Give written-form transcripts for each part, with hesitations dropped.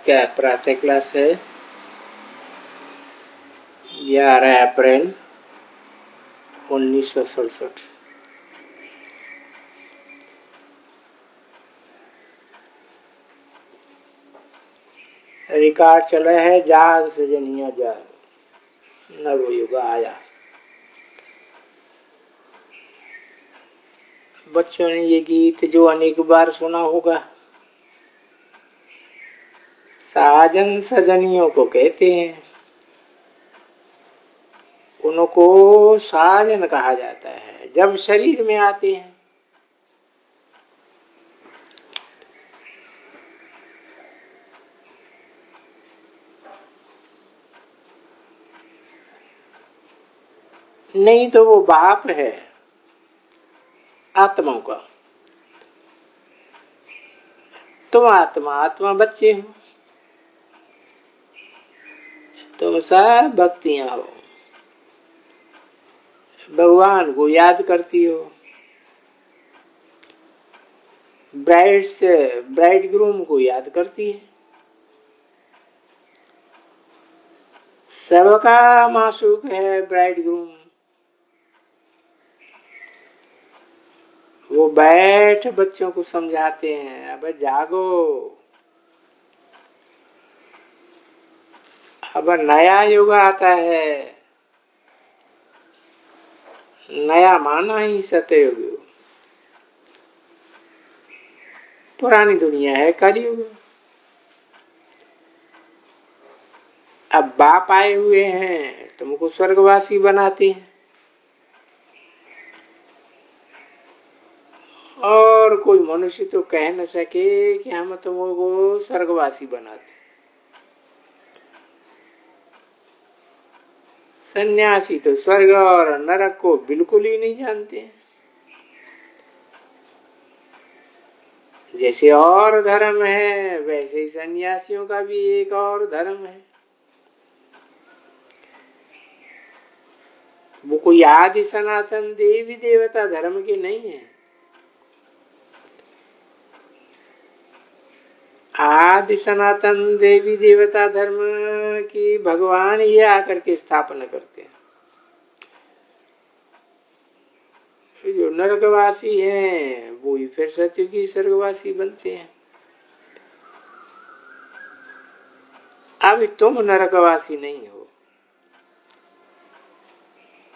क्या प्रातः क्लास है 11 अप्रैल 1967। रिकॉर्ड चला है जाग सजनिया जाग, नवयुग आया। बच्चों ने ये गीत जो अनेक बार सुना होगा, साजन सजनियों को कहते हैं। उनको साजन कहा जाता है जब शरीर में आते हैं। नहीं तो वो बाप है आत्माओं का। तुम आत्मा, आत्मा बच्चे हो, तुम सब भक्तियां हो, भगवान को याद करती हो, ब्राइड ग्रूम को याद करती है। सबका मासूक है ब्राइड ग्रूम। वो बैठ बच्चों को समझाते हैं, अब जागो, अब नया युग आता है। नया माना ही सतयुग, पुरानी दुनिया है कलयुग। अब बाप आए हुए हैं, तुमको स्वर्गवासी बनाते हैं और कोई मनुष्य तो कह न सके कि हम तुमको स्वर्गवासी बनाते। सन्यासी तो स्वर्ग और नरक को बिल्कुल ही नहीं जानते हैं। जैसे और धर्म है वैसे ही सन्यासियों का भी एक और धर्म है। वो कोई आदि सनातन देवी देवता धर्म के नहीं है। आदि सनातन देवी देवता धर्म की भगवान ही आकर के स्थापना करते हैं। जो नरकवासी हैं वो ही फिर सत्य की स्वर्गवासी बनते हैं। अभी तुम नरकवासी नहीं हो,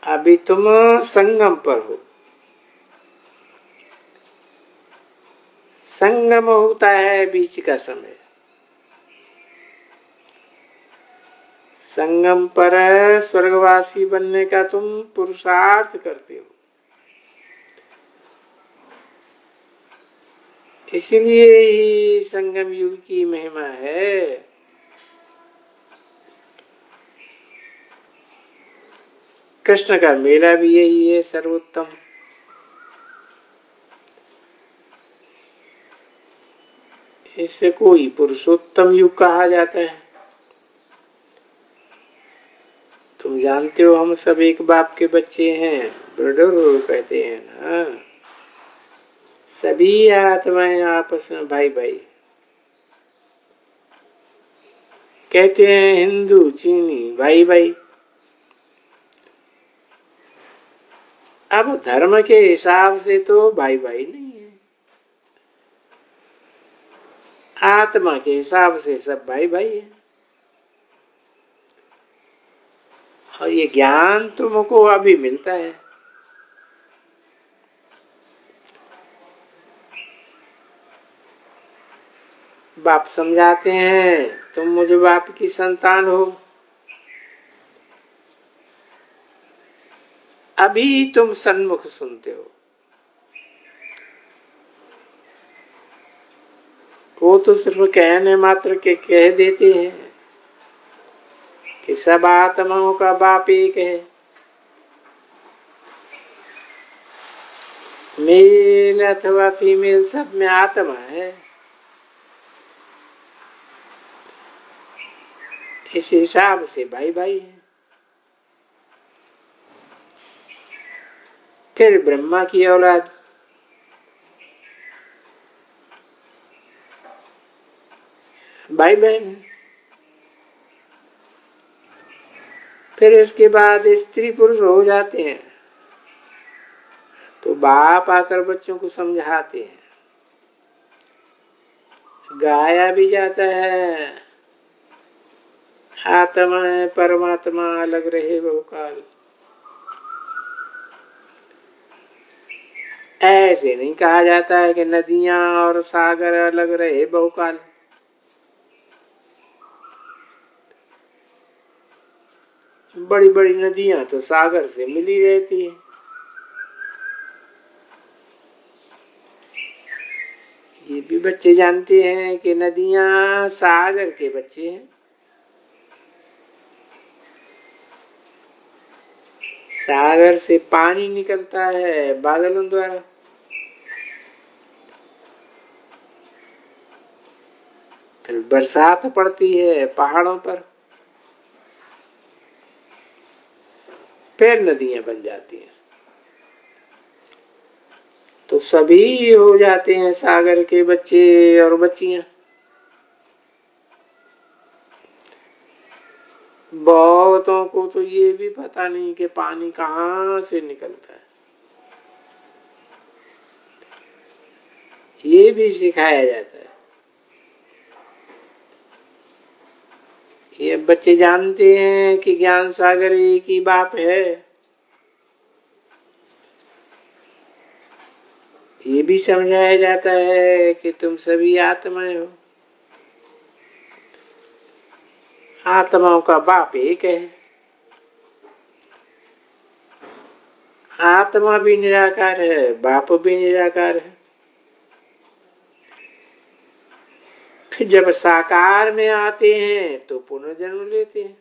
अभी तुम संगम पर हो। संगम होता है बीच का समय। संगम पर स्वर्गवासी बनने का तुम पुरुषार्थ करते हो। इसलिए ही संगम युग की महिमा है। कृष्ण का मेला भी यही है सर्वोत्तम। इसे कोई पुरुषोत्तम युग कहा जाता है। तुम जानते हो हम सब एक बाप के बच्चे हैं, ब्रदर कहते हैं ना। सभी आत्माएं आपस में भाई भाई कहते हैं। हिंदू चीनी भाई भाई। अब धर्म के हिसाब से तो भाई भाई नहीं है, आत्मा के हिसाब से सब भाई भाई है। और ये ज्ञान तुमको अभी मिलता है। बाप समझाते हैं तुम मुझ बाप की संतान हो। अभी तुम सन्मुख सुनते हो। वो तो सिर्फ कहने मात्र के कह देते हैं कि सब आत्माओं का बाप एक है। मेल अथवा फीमेल सब में आत्मा है। इस हिसाब से भाई भाई है। फिर ब्रह्मा की औलाद, भाई बहन। फिर उसके बाद स्त्री पुरुष हो जाते हैं तो बाप आकर बच्चों को समझाते हैं, गाया भी जाता है आत्मा है परमात्मा अलग रहे बहुकाल। ऐसे नहीं कहा जाता है कि नदियां और सागर अलग रहे बहुकाल। बड़ी बड़ी नदियां तो सागर से मिली रहती है। ये भी बच्चे जानते हैं कि नदियां सागर के बच्चे हैं। सागर से पानी निकलता है बादलों द्वारा, फिर बरसात पड़ती है पहाड़ों पर, फिर नदियां बन जाती हैं। तो सभी हो जाते हैं सागर के बच्चे और बच्चियां। बहुतों को तो ये भी पता नहीं कि पानी कहाँ से निकलता है, ये भी सिखाया जाता है। ये बच्चे जानते हैं कि ज्ञान सागर एक ही बाप है। ये भी समझाया जाता है कि तुम सभी आत्माएं हो, आत्माओं का बाप एक है। आत्मा भी निराकार है, बाप भी निराकार है। फिर जब साकार में आते हैं तो पुनर्जन्म लेते हैं।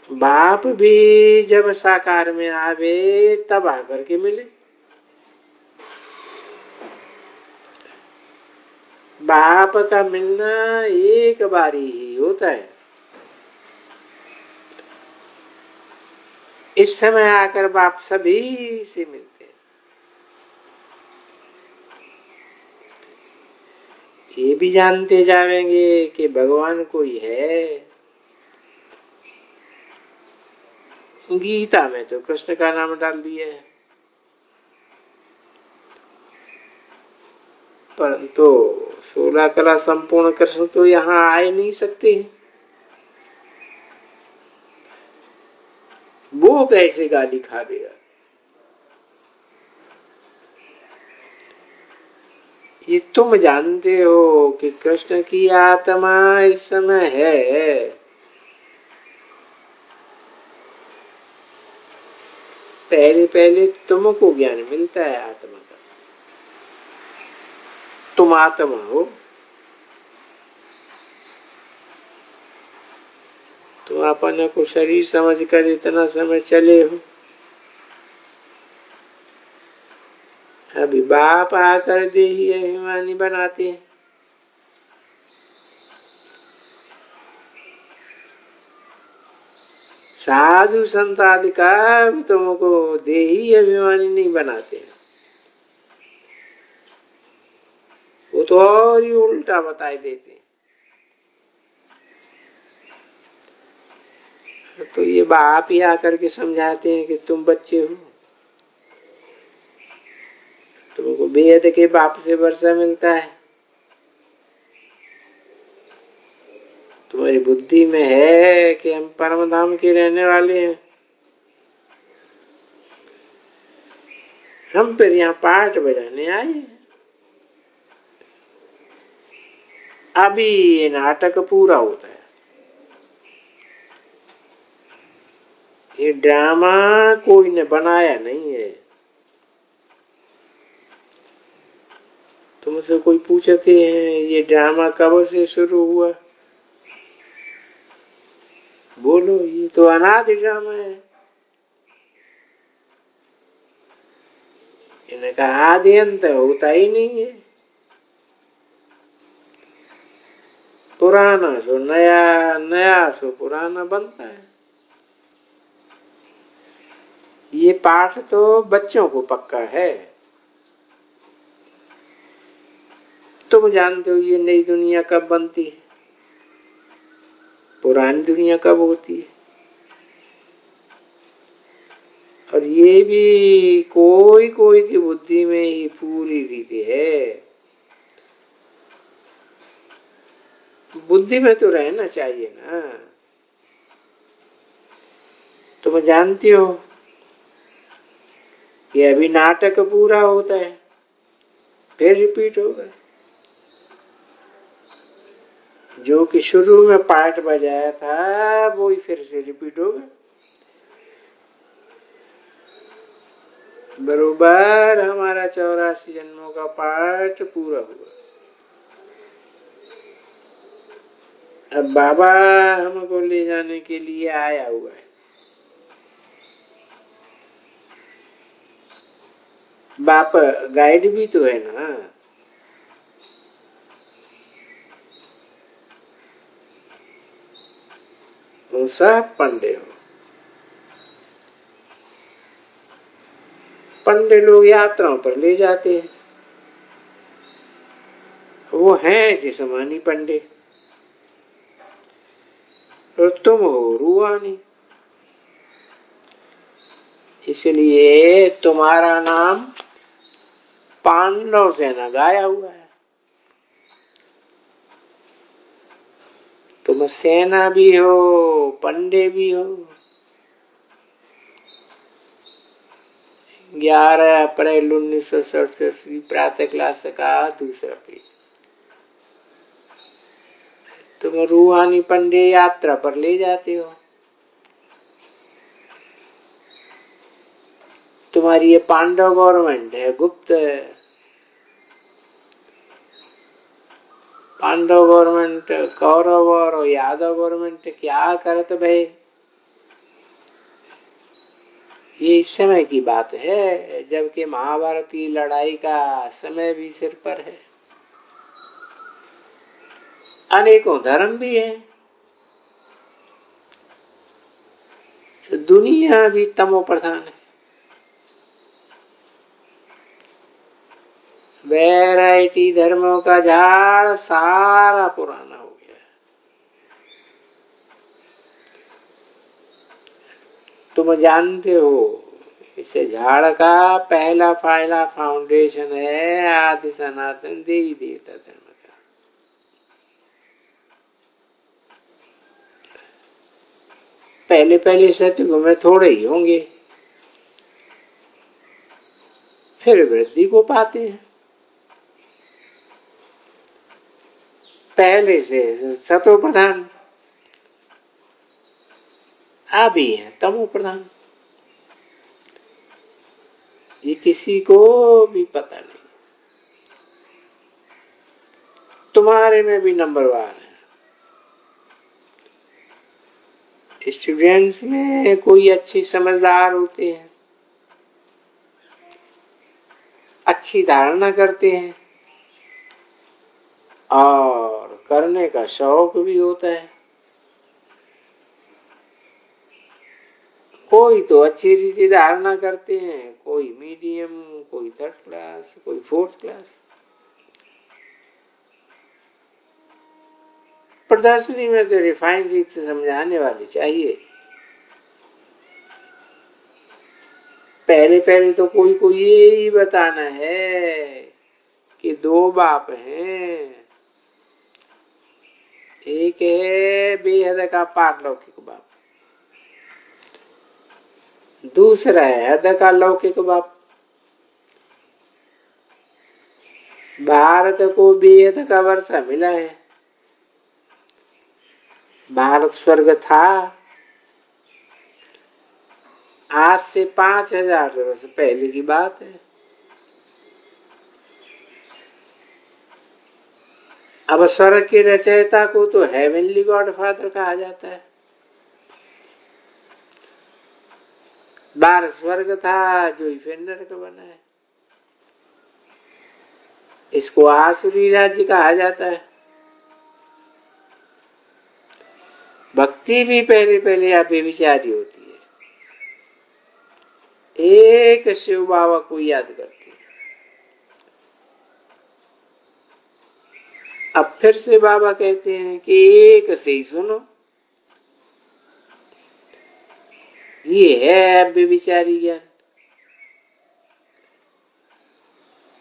बाप भी जब साकार में आवे तब आकर के मिले। बाप का मिलना एक बारी ही होता है। इस समय आकर बाप सभी से मिलते हैं। ये भी जानते जाएंगे कि भगवान कोई है। गीता में तो कृष्ण का नाम डाल दिया है, परंतु 16 कला संपूर्ण कृष्ण तो यहाँ आए नहीं सकते। वो कैसे गाली खा देगा। ये तुम जानते हो कि कृष्ण की आत्मा इस समय है। पहले पहले तुमको ज्ञान मिलता है आत्मा का। तुम आत्मा हो, तुम अपने को शरीर समझकर इतना समय चले हो। अभी बाप आकर देही अभिमानी बनाते हैं। साधु संत आदि का भी तुमको देही अभिमानी नहीं बनाते हैं। वो तो और ही उल्टा बताए देते हैं। तो ये बाप ही आकर के समझाते हैं कि तुम बच्चे हो, तुमको बेहद के बाप से वर्षा मिलता है। तुम्हारी बुद्धि में है कि हम परम धाम के रहने वाले हैं। हम फिर यहाँ पाठ बजाने आए हैं। अभी ये नाटक पूरा होता है। ये ड्रामा कोई ने बनाया नहीं है। तुमसे कोई पूछते हैं ये ड्रामा कब से शुरू हुआ, बोलो ये तो अनादि ड्रामा है। इनका आदि अंत होता ही नहीं है। पुराना सो नया, नया सो पुराना बनता है। ये पाठ तो बच्चों को पक्का है। तुम जानते हो ये नई दुनिया कब बनती है, पुरानी दुनिया कब होती है। और ये भी कोई कोई की बुद्धि में ही पूरी रीति है। बुद्धि में तो रहना चाहिए ना। तुम जानती हो कि अभी नाटक पूरा होता है, फिर रिपीट होगा। जो कि शुरू में पार्ट बजाया था वो ही फिर से रिपीट होगा। बरोबर हमारा 84 जन्मों का पार्ट पूरा हुआ। अब बाबा हमको ले जाने के लिए आया हुआ है। बाप गाइड भी तो है ना। तुम सब पंडे हो। पंडे लोग यात्राओं पर ले जाते हैं, वो हैं जिस्मानी पंडे, और तुम हो रूहानी। इसलिए तुम्हारा नाम पांडव सेना गाया हुआ है। तुम सेना भी हो, पंडे भी हो। 11 अप्रैल 1967 की प्रातः क्लास का दूसरा पेज। तुम रूहानी पंडे यात्रा पर ले जाते हो। तुम्हारी ये पांडव गवर्नमेंट है, गुप्त है। पांडव गवर्नमेंट, कौरव और यादव गवर्नमेंट क्या करत भाई, ये इस समय की बात है, जबकि महाभारत की लड़ाई का समय भी सिर पर है। अनेकों धर्म भी है। दुनिया भी तमो प्रधान है। वैरायटी धर्मों का झाड़ सारा पुराना हो गया। तुम जानते हो इसे झाड़ का पहला फाउंडेशन है आदि सनातन देवी देवता धर्म का। पहले पहले सतयुग में थोड़े ही होंगे, फिर वृद्धि को पाते हैं। पहले से सतो प्रधान, अभी है तमो प्रधान। ये किसी को भी पता नहीं। तुम्हारे में भी नंबरवार है। स्टूडेंट्स में कोई अच्छे समझदार होते हैं, अच्छी धारणा करते हैं और करने का शौक भी होता है। कोई तो अच्छी रीति धारणा करते हैं, कोई मीडियम, कोई 3rd क्लास, कोई 4th क्लास। प्रदर्शनी में तो रिफाइंड रीत से समझाने वाली चाहिए। पहले पहले तो कोई को यही बताना है कि 2 बाप हैं। एक है बेहद का पारलौकिक बाप, दूसरा है हद का लौकिक बाप। भारत को बेहद का वर्षा मिला है। भारत स्वर्ग था आज से 5000 वर्ष पहले की बात है। अब स्वर्ग के रचयिता को तो हेवनली गॉडफादर कहा जाता है। भारत स्वर्ग था जो फिर नरक बना है। इसको आसुरी राज्य कहा जाता है। भक्ति भी पहले पहले या बेविचारी होती है। एक शिव बाबा को याद करती है। अब फिर से बाबा कहते हैं कि एक से ही सुनो, ये है व्यभिचारी ज्ञान।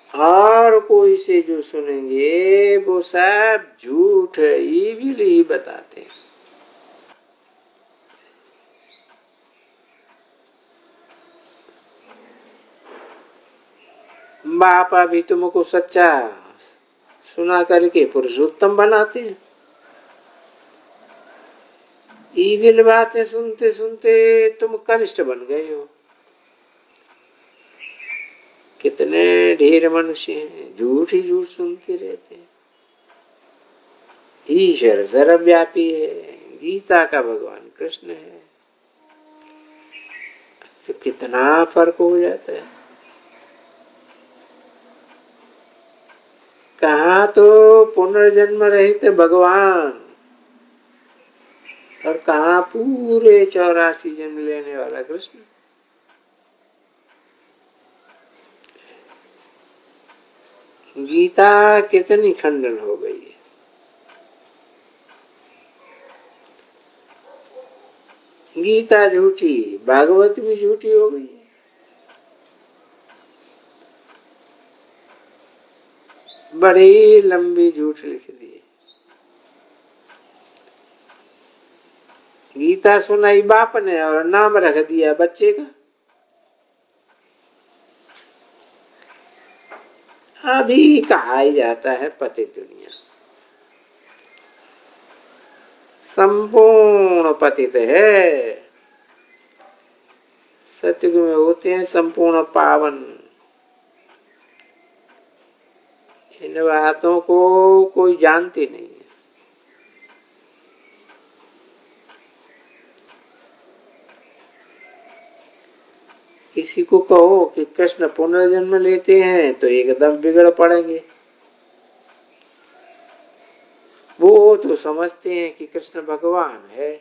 और कोई से जो सुनेंगे वो सब झूठ इविल ही बताते हैं। बापा भी तुमको सच्चा सुना करके पुरुषोत्तम बनाते हैं। इविल बातें सुनते सुनते तुम कनिष्ठ बन गए हो। कितने ढेर मनुष्य हैं झूठ ही झूठ सुनते रहते हैं। ईश्वर सर्वव्यापी है, गीता का भगवान कृष्ण है, तो कितना फर्क हो जाता है। कहा तो पुनर्जन्म रहित भगवान और कहा पूरे 84 जन्म लेने वाला कृष्ण। गीता कितनी खंडन हो गई है। गीता झूठी, भागवत भी झूठी हो गई है। बड़ी लंबी झूठ लिख दी। गीता सुनाई बाप ने और नाम रख दिया बच्चे का। अभी कहा ही जाता है पतित दुनिया, संपूर्ण पतित है। सतयुग में होते हैं संपूर्ण पावन। इन बातों को कोई जानती नहीं है। किसी को कहो कि कृष्ण पुनर्जन्म लेते हैं तो एकदम बिगड़ पड़ेंगे। वो तो समझते हैं कि कृष्ण भगवान है।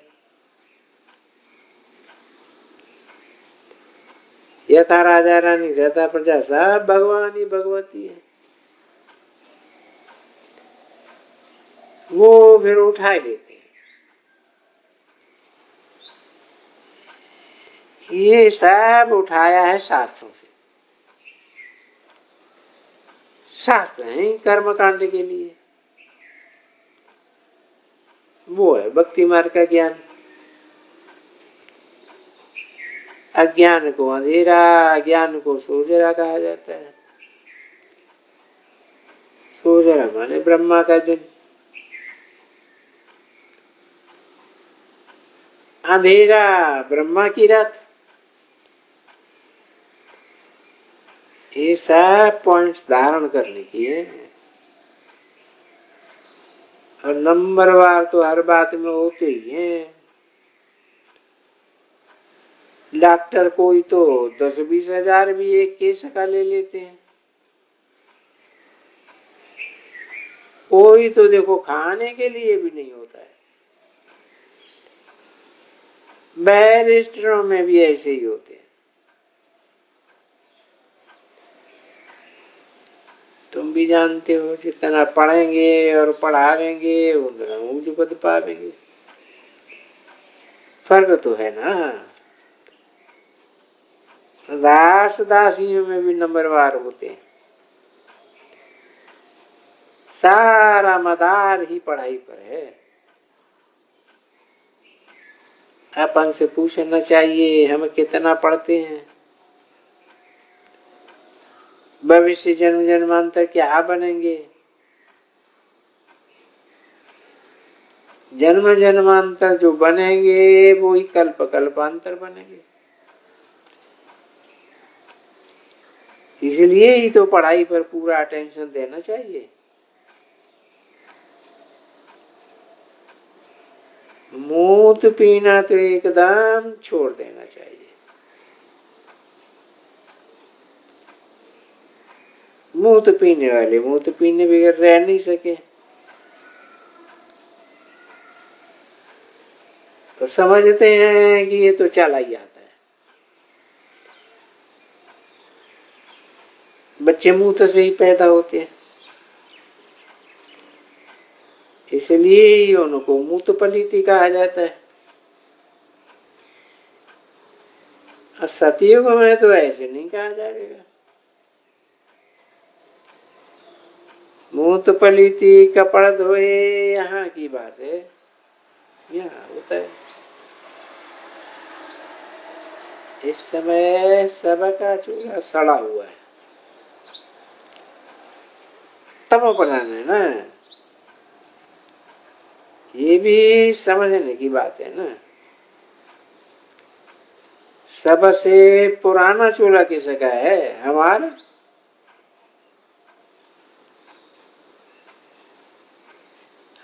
यथा राजा रानी यथा प्रजा सब भगवान ही भगवती है। वो फिर उठा लेते हैं। ये सब उठाया है शास्त्रों से। शास्त्र है कर्म कांड के लिए। वो है भक्ति मार्ग का ज्ञान। अज्ञान को अंधेरा, ज्ञान को सोजरा कहा जाता है। सोजरा माने ब्रह्मा का दिन, अंधेरा ब्रह्मा की रात। ये सब पॉइंट्स धारण करने की है। और नंबरवार तो हर बात में होते ही हैं। डॉक्टर कोई तो 10-20 हजार भी एक केस का ले लेते हैं। कोई तो देखो खाने के लिए भी नहीं होता है। बैरिस्टरों में भी ऐसे ही होते हैं। तुम भी जानते हो जितना पढ़ेंगे और पढ़ावेंगे उतना ऊंच पद पावेंगे। फर्क तो है ना। दास दासियों में भी नंबरवार होते हैं। सारा मदार ही पढ़ाई पर है। अपन से पूछना चाहिए हम कितना पढ़ते हैं, भविष्य जन्म जन्मांतर क्या बनेंगे। जन्म जन्मांतर जो बनेंगे वो ही कल्प कल्पांतर बनेंगे। इसलिए ही तो पढ़ाई पर पूरा अटेंशन देना चाहिए। मूत पीना तो एकदम छोड़ देना चाहिए। मूत पीने वाले मूत पीने बगैर रह नहीं सके। तो समझते हैं कि ये तो चला ही आता है। बच्चे मूत से ही पैदा होते हैं। इसलिए ही उनको मूत पलीति कहा जाता है। और सतयुग में तो ऐसे नहीं कहा जाएगा। मूत पलीति कपड़ धोए यहाँ की बात है, यहाँ होता है। इस समय सबका चूल्हा सड़ा हुआ है, तमो प्रधान है ना, ये भी समझने की बात है ना। सबसे पुराना चूल्हा किसका है? हमारा।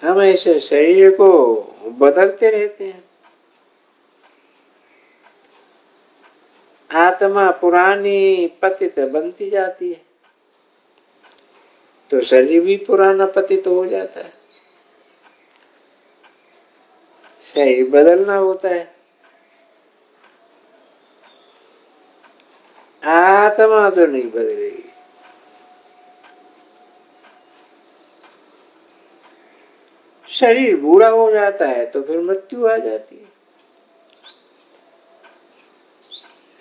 हम ऐसे शरीर को बदलते रहते हैं। आत्मा पुरानी पतित बनती जाती है तो शरीर भी पुराना पतित हो जाता है। शरीर बदलना होता है, आत्मा तो नहीं बदलेगी। शरीर बूढ़ा हो जाता है तो फिर मृत्यु आ जाती है।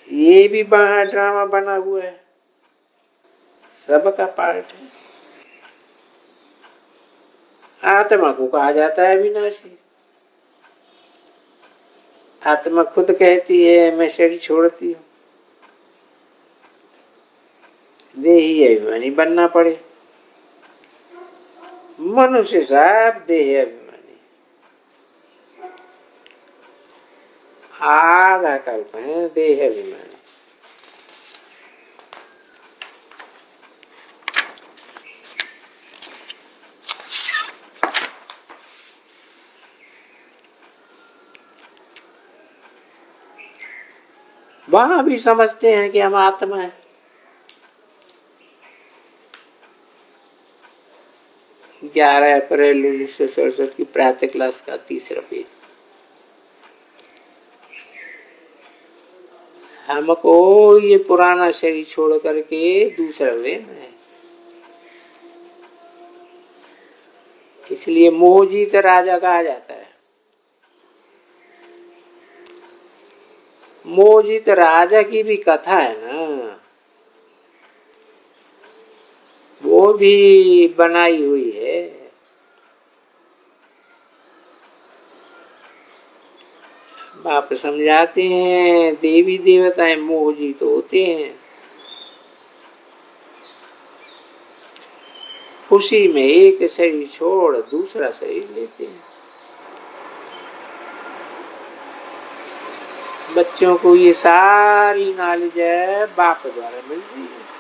ये भी बाहर ड्रामा बना हुआ है, सबका पार्ट है। आत्मा को कहा जाता है अविनाशी। आत्मा खुद कहती है मैं शरीर छोड़ती हूँ, देही अभिमानी बनना पड़े। मनुष्य साहब देह अभिमानी, आधा कल्प है देह अभिमानी। वहां भी समझते हैं कि हम आत्मा है। ग्यारह अप्रैल 1967 की प्रातः क्लास का तीसरा पेज। हमको ये पुराना शरीर छोड़ करके दूसरा लेना है, इसलिए मोहजीत राजा कहा जाता है। मोहजीत राजा की भी कथा है ना, वो भी बनाई हुई है। बाप समझाते हैं देवी देवताएं मोहजीत होते हैं, खुशी में एक शरीर छोड़ दूसरा शरीर लेते हैं। बच्चों को ये सारी नॉलेज है बाप द्वारा मिलती है।